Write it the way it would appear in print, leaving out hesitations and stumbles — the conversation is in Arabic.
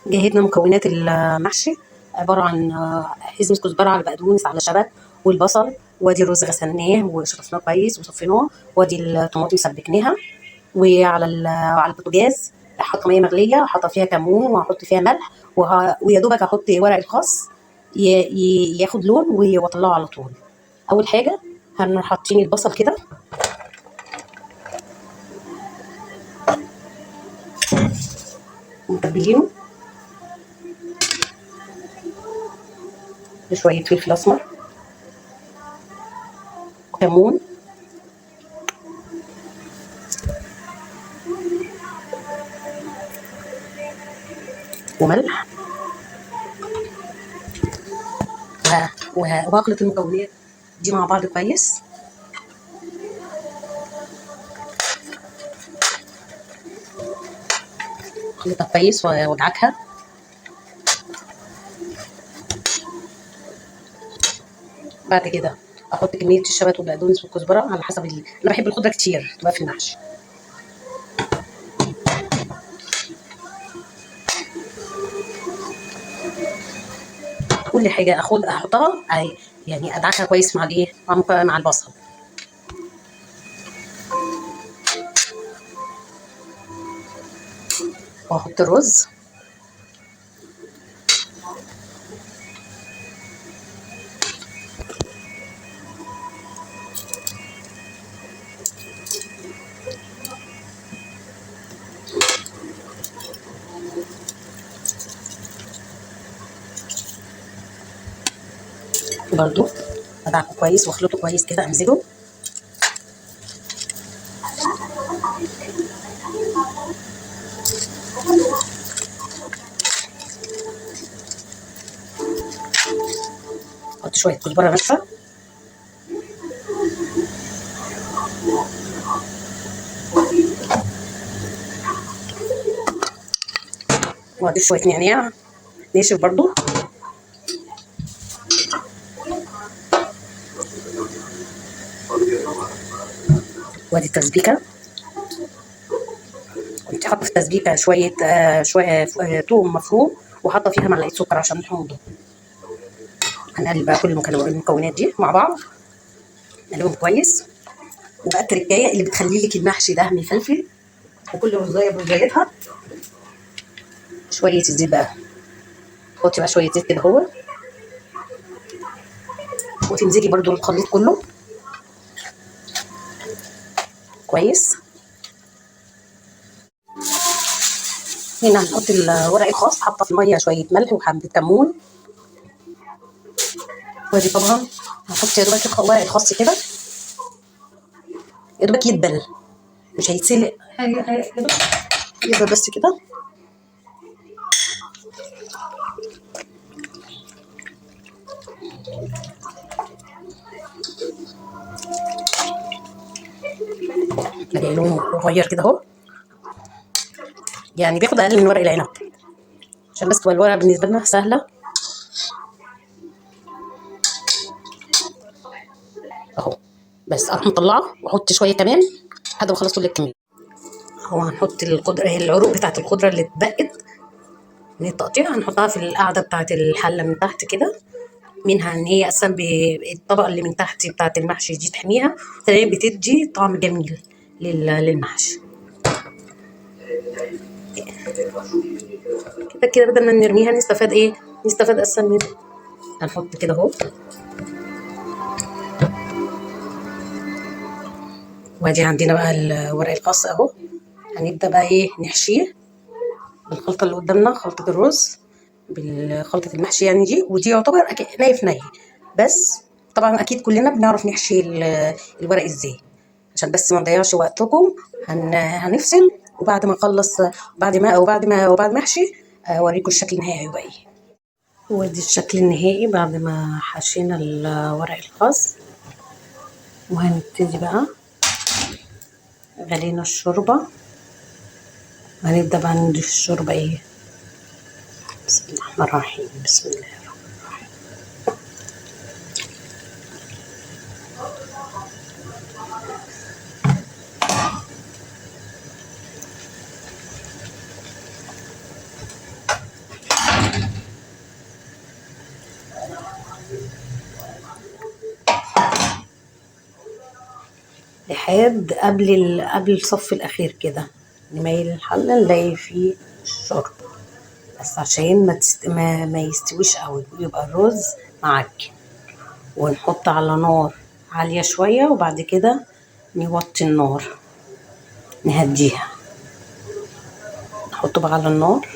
جهزنا مكونات المحشي. عبارة عن حزمة كزبرة على بقدونس على شبت والبصل، وادي الرز غسلناه وشطفناه كويس وصفيناه، وادي الطماطم سبكناها. على البوتاجاز حاطه ميه مغليه، حاطه فيها كمون وهحط فيها ملح ويا دوبك احط ورق الخس ياخد لون واطلعه على طول. اول حاجه هنروح حاطين البصل كده ومتبلينه بشويه فلفل اسمر وكمون وملح، وهخلط المكونات دي مع بعض كويس. اخلطها كويس وادعكها. بعد كده احط كميه الشبت والبقدونس والكزبره على حسب انا بحب الخضره كتير تبقى في المحشي. كل حاجه احطها يعني ادعكها كويس مع الايه مع البصل. واحط الرز برضو، ادعكه كويس واخلطه كويس كده امزجه. احط شويه كزبره ناشفه واضيف شويه نعناع ناشف برضو. وادي التسبيكه، كنت حاطه في التسبيكه شويه توم مفروم وحاطه فيها معلقه سكر عشان الحموضه. هنقلب بقى كل المكونات دي مع بعض، نقلبهم كويس. وبقى التركايه اللي بتخلي لك المحشي ده مفلفل، وكل رزايه برزايتها شويه الزيت بقى. حطي بقى شويه زيت كده اهو، وتمزجي برضو الخليط كله كويس. هنا هنحط ورق الخاص، حاطه في الميه شويه ملح وحبه كمون. وادي طبعا هنحط يا دوبك ورق الخاص كده، يا دوبك يدبل، مش هيتسلق، يدبل بس كده. تلاقي لونه مغير كده اهو، يعني بياخد اقل من ورق العنب عشان بس تبقى الورقه بالنسبه لنا سهله اهو. بس اروح مطلعه واحط شويه كمان لحد ما اخلص كل الكميه. هو هنحط العروق بتاعت الخضره اللي اتبقت من التقطيع، هنحطها في القاعده بتاعت الحله من تحت كده، منها ان هي اصلا الطبقه اللي من تحت بتاعت المحشي دي تحميها، ثانيا بتدي طعم جميل للمحشي. كده كده بدل ما نرميها نستفاد ايه، نستفاد اصلا منها. هنحط كده اهو، وادي عندنا بقى ورق الخاص اهو. هنبدا بقى ايه نحشيه بالخلطه اللي قدامنا، خلطه الرز بالخلطه المحشي يعني دي، ودي يعتبر ني في ني. بس طبعا اكيد كلنا بنعرف نحشي الورق ازاي، عشان بس ما نضيعش وقتكم. هنفصل وبعد ما نخلص، بعد ما احشي اوريكم الشكل النهائي هيبقى ايه. ودي الشكل النهائي بعد ما حشينا الورق الخاص. وهنبتدي بقى غلينا الشوربه، وهنبدا بقى نضيف الشوربه ايه. بسم الله الرحمن الرحيم، بسم الله الرحمن الرحيم. لحد قبل الصف الأخير كده، نميل الحلة نلاقي فيه الشوربة، بس عشان ما يستويش قوي ويبقى الرز معجن. ونحط على نار عالية شوية، وبعد كده نوطي النار نهديها، نحطه بقى على النار